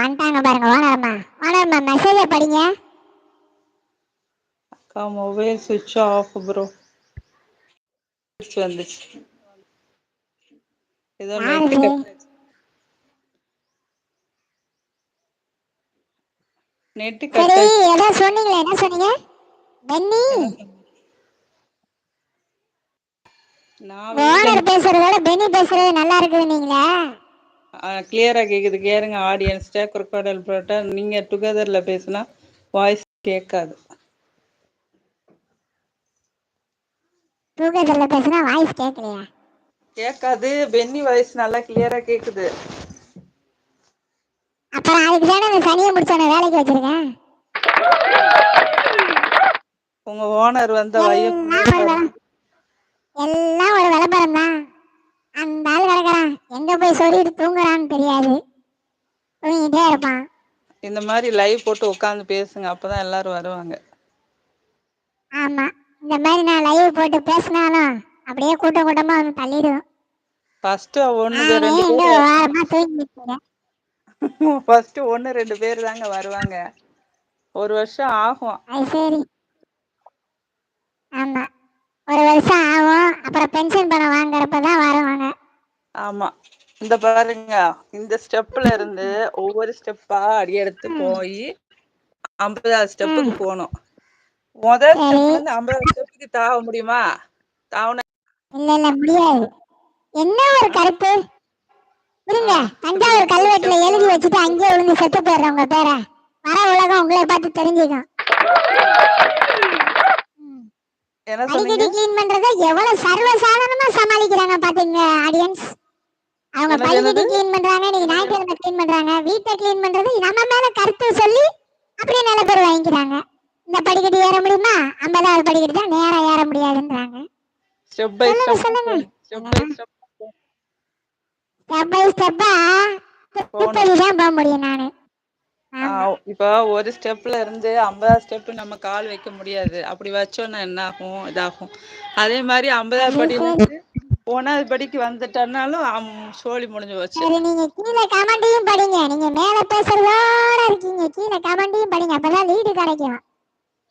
வந்துட்டாங்க பாருங்க ஓனரம்மா. ஓனரம்மா மெசேஜ படிங்க. அக்கா மொபைல் சுவிட்ச் ஆஃப் ப்ரோ. வந்துச்சு ஏதோ நெட்டு யாரு? கட் நெட்டு கட் சரி, ஆச்சு. ஏதோ சொன்னீங்களே, என்ன சொன்னீங்க? பென்னி, என்ன சொன்ன? நான் வெளியில ஓனர் பேசுறதோட பென்னி பேசுறது நல்லா இருக்குது நீங்களே. கிளியரா கேக்குது. கேளுங்க ஆடியன்ஸ்ட குறுக்கடல் போட்ட நீங்க டுகெதர்ல பேசுனா வாய்ஸ் கேட்காது. டுகெதர்ல பேசுனா வாய்ஸ் கேட்கலையா? கேட்காது. பென்னி வாய்ஸ் நல்லா கிளியரா கேக்குது. அப்புறம் அதுக்கு தானே இந்த சனியை முடிச்சவன வேலைக்கு வச்சிருக்கேன். உங்க ஓனர் வந்த வையம் எல்லாம் ஒரு எல்லாம் ஒரு விளம்பரம் தான். அந்த ஆள் கிடக்குறான், எங்க போய் சொல்லிட்டு தூங்குறான்னு தெரியாது, தூங்கிட்டே இருப்பான். இந்த மாதிரி லைவ் போட்டு உட்காந்து பேசுங்க, அப்பதான் எல்லாரும் வருவாங்க. ஆமா, இந்த மாதிரி நான் லைவ் போட்டு பேசினாலும் அப்படியே கூட்டம் கூட்டமா வந்து தள்ளிடுவோம். ஃபர்ஸ்ட் நானே ரெண்டு எங்க பேர் வாரமா தூங்கிட்டு ஃபர்ஸ்ட் 1-2 பேர் தாங்க வருவாங்க. ஒரு வருஷம் ஆகும். அது சரி. ஆமா, ஒரு வருஷம் ஆகும். அப்புறம் பென்ஷன் பணம் வாங்குறப்பதான் வருவாங்க. ஆமா, இந்த பாருங்க, இந்த ஸ்டெப்ல இருந்து ஒவ்வொரு ஸ்டெப்பா அடி எடுத்து போய் 50வது ஸ்டெப்புக்கு போகணும். முதல் சரி, ஸ்டெப்ல இருந்து 50வது ஸ்டெப்புக்கு தாவ முடியுமா? தாவன இல்ல முடியாது. என்ன ஒரு கருத்து புரிங்க. இப்படி தஞ்சாவூர் ஒவ்வொரு கல்வெட்டுல ஸ்டெப்பா எழுதி வச்சுட்டு அங்கேயே விழுந்து செத்து போயிடுறவங்க பேரை வர உலகம் உங்களை பார்த்து தெரிஞ்சுக்கும். என்ன சொன்னீங்க? படிக்கட்டி கிளீன் பண்றத எவ்வளவு சர்வ சாதாரணமா சமாளிக்கிறாங்க பாத்தீங்க ஆடியன்ஸ். அவங்க என்னது படிக்கட்டி என்னது கிளீன் பண்றாங்க, நீங்க ஞாயிற்றுக்கிழமை கிளீன் பண்றாங்க, வீட்டை கிளீன் பண்றது நம்ம மேல கருத்து சொல்லி அப்படியே நல்ல பேர் வாங்கிக்கிறாங்க. இந்த படிக்கட்டு ஏற முடியுமா? 50வது படிக்கட்டு தான் நேரா ஏற முடியாதுன்றாங்க. ஸ்டெப் பை சொல்லுங்க ஸ்டெப்பா சொல்லுங்க. போகணும். Step by step step by ஸ்டெப்பா போகணும். திருப்பதி தான் போக முடியும் நானு. ஆமா, இப்போ ஒரு ஸ்டெப்ல இருந்து 50வது ஸ்டெப் நம்ம கால் வைக்க முடியாது. அப்படி வச்சோன்னா என்ன ஆகும்? இதாகும். அதே மாதிரி 50வது அது படியில சரி. இருந்து 1வது படிக்கு வந்துட்டனாலும் சோழி முடிஞ்சு போச்சு. சரி, நீங்க கீழே கமெண்டையும் படிங்க. நீங்க மேல பேசுறதோட இருக்கீங்க, கீழே கமெண்டையும் படிங்க, அப்பதான் லீடு கிடைக்கும்.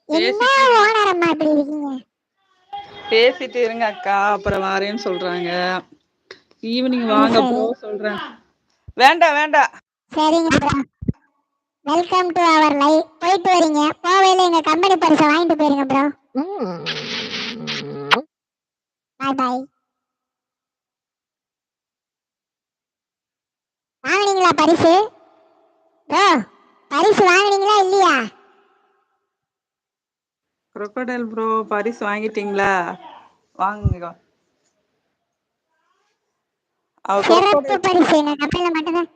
என்ன பேசிட்டு இருங்க, ஓனரம்மா இப்படி இருக்கீங்க? பேசிட்டு இருங்க அக்கா, அப்புறம் வாரேன்னு சொல்றாங்க. ஈவினிங் அது வாங்க சரி. ப்ரோ சொல்றேன். வேண்டாம் வேண்டாம். சரிங்க bro, welcome to our live. போயிட்டு வரீங்க, போவையில எங்க கம்பெனி பரிசை வாங்கிட்டு போயிருங்க ப்ரோ. பாய் பாய். வாங்கினீங்களா பரிசு ப்ரோ? பரிசு வாங்கினீங்களா இல்லையா? crocodile ப்ரோ பரிசு வாங்கிட்டீங்களா? வாங்குங்க. சிறப்பு பரிசு எங்க கம்பெனில மட்டும்தான்,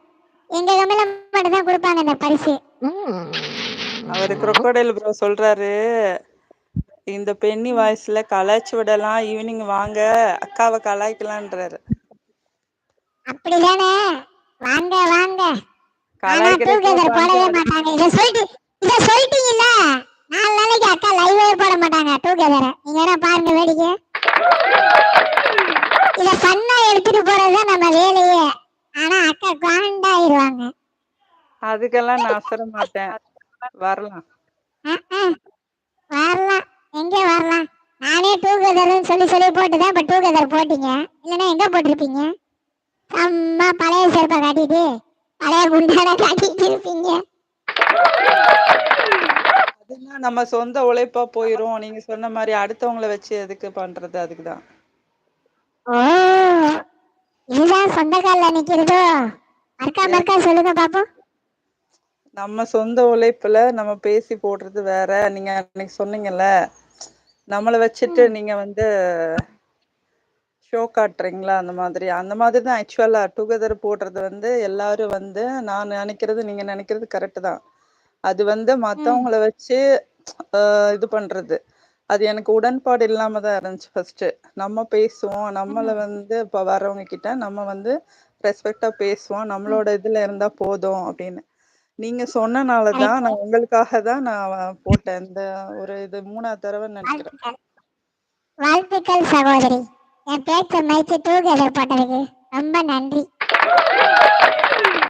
எங்க கம்பெனில மட்டும்தான் கொடுப்பாங்க இந்த பரிசு. அவரு crocodile ப்ரோ சொல்றாரு, இந்த பென்னி வாய்ஸ்ல கலாய்ச்சி விடலாம், ஈவினிங் வாங்க அக்காவை கலாய்க்கலான்றாரு. அப்படிதானே? வாங்க வாங்க. ஆனா கலாய்க்கிறதுக்குலாம் டூகெதர் போடவே பண்றாரு. மாட்டாங்க. இத சொல்லிட்டீங்கல்ல, 4 நாளைக்கு அக்கா லைவே போட மாட்டாங்க டூகெதர். நீங்க வேணா பாருங்க வேடிக்கை. இத பண்ணா எடுத்துட்டு போறதுதான் நம்ம வேலையே. ஆனா அக்கா காண்டாயிருவாங்க. அதுக்கெல்லாம் நான் அசர மாட்டேன், வரலாம். வரலாம், எங்க வரலாம்? நானே டூகெதர்னு சொல்லி சொல்லி போட்டுதான் இப்ப டூகெதர் போட்டீங்க. இல்லைன்னா எங்க போட்டிருப்பீங்க? அம்மா பழைய செருப்பை காட்டிட்டு பழைய குண்டான காட்டிட்டு இருப்பீங்க. அதுனா நம்ம சொந்த உழைப்பா போயிரும். நீங்க சொன்ன மாதிரி அடுத்தவங்களை வச்சு எதுக்கு பண்றது? அதுக்குதான். ஓ, இதுதான் சொந்த கால்ல நிக்கிறதோ? மர்க்கா மர்க்கா சொல்லுங்க பாப்போம். நம்ம சொந்த உழைப்புல நம்ம பேசி போடுறது வேற. நீங்க அன்னைக்கு சொன்னீங்கல்ல, நம்மளை வச்சுட்டு நீங்க ஷோ காட்டுறீங்களா, அந்த மாதிரி தான் ஆக்சுவலா டுகெதர் போடுறது எல்லாரும் நான் நினைக்கிறது நீங்க நினைக்கிறது கரெக்ட் தான். அது மத்தவங்கள வச்சு இது பண்றது, அது எனக்கு உடன்பாடு இல்லாம தான் இருந்துச்சு. ஃபர்ஸ்ட் நம்ம பேசுவோம், நம்மள இப்ப வர்றவங்க கிட்ட நம்ம ரெஸ்பெக்டா பேசுவோம், நம்மளோட இதுல இருந்தா போதும் அப்படின்னு நீங்க சொன்னனாலதான் நான் உங்களுக்காக தான் நான் போட்டேன். இந்த ஒரு இது 3வது தடவை நினைக்கிறேன். வாழ்த்துக்கள் சகோதரி, என் பேச்ச மதிச்சு டூகெதர் போட்டதுக்கு ரொம்ப நன்றி.